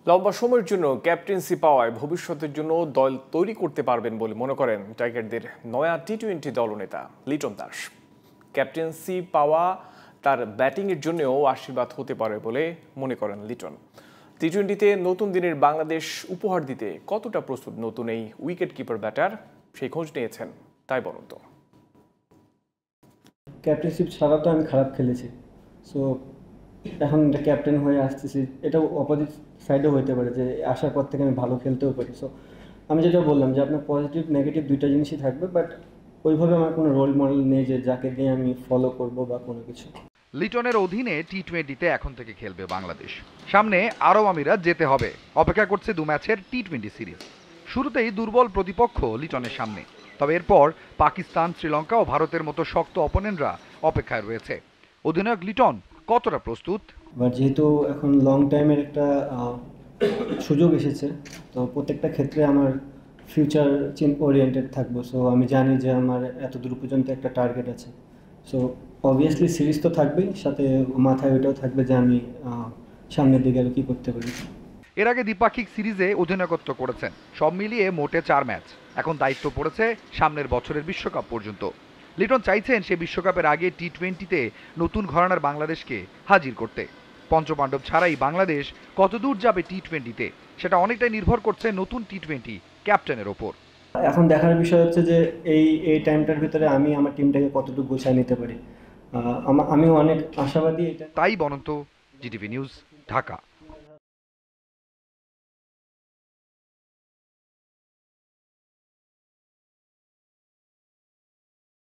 লম্বা সময়ের জন্য ক্যাপ্টেন্সি পাওয়ায় ভবিষ্যতের জন্য দল তৈরি করতে পারবেন বলে মনে করেন টাইগারদের নয়া টি-20 দলনেতা লিটন দাস। ক্যাপ্টেন্সি পাওয়া তার ব্যাটিংয়ের জন্যও আশীর্বাদ হতে পারে বলে মনে করেন লিটন। টি-20তে নতুন দিনের বাংলাদেশ উপহার দিতে কতটা প্রস্তুত নতুন এই উইকেট কিপার ব্যাটার, সেই খোঁজ নিয়েছেন তাই বলুন তো। ক্যাপ্টেনশিপ ছাড়া তো আমি খারাপ খেলেছি, সো এখন ক্যাপ্টেন হয়ে আসতেছি, এটাও অপোজিট সাইডেও হতে পারে যে আসার পর থেকে আমি ভালো খেলতেও পারি। সো আমি যেটা বললাম যে আপনার পজিটিভ নেগেটিভ দুইটা জিনিসই থাকবে, বাট ওইভাবে আমার কোনো রোল মডেল নেই যে যাকে দিয়ে আমি ফলো করব বা কোনো কিছু। লিটনের অধীনে টি-20তে এখন থেকে খেলবে বাংলাদেশ। সামনে আরব আমিরাত যেতে হবে, অপেক্ষা করছে 2 ম্যাচের টি-20 সিরিজ। শুরুতেই দুর্বল প্রতিপক্ষ লিটনের সামনে, তবে এরপর পাকিস্তান, শ্রীলঙ্কা ও ভারতের মতো শক্ত অপোনেন্টরা অপেক্ষায় রয়েছে। অধিনায়ক লিটন কতটা প্রস্তুত? বাট যেহেতু এখন লং টাইমের একটা সুযোগ এসেছে, তো প্রত্যেকটা ক্ষেত্রে আমার ফিউচার ওরিয়েন্টেড থাকবো। সো আমি জানি যে আমার এত দূর পর্যন্ত একটা টার্গেট আছে। সো অবভিয়াসলি সিরিজ তো থাকবেই, সাথে মাথায় ওইটাও থাকবে যে আমি সামনের দিকে আরও কী করতে পারি। এর আগে দ্বিপাক্ষিক সিরিজে অধিনায়কত্ব করেছেন, সব মিলিয়ে মোটে 4 ম্যাচ। এখন দায়িত্ব পড়েছে সামনের বছরের বিশ্বকাপ পর্যন্ত। লিটন চাইছেন সে বিশ্বকাপের আগে টি-20তে নতুন ঘরানার বাংলাদেশকে হাজির করতে। পঞ্চপাণ্ডব ছাড়াই বাংলাদেশ কতদূর যাবে টি-20তে, সেটা অনেকটাই নির্ভর করছে নতুন টি-20 ক্যাপ্টেনের ওপর। এখন দেখার বিষয় হচ্ছে যে এই টাইমটার ভিতরে আমি আমার টিমটাকে কতটুকু গোছায় নিতে পারি। আমি অনেক আশাবাদী এটা। তাই বনন্ত, জিটিভি নিউজ, ঢাকা।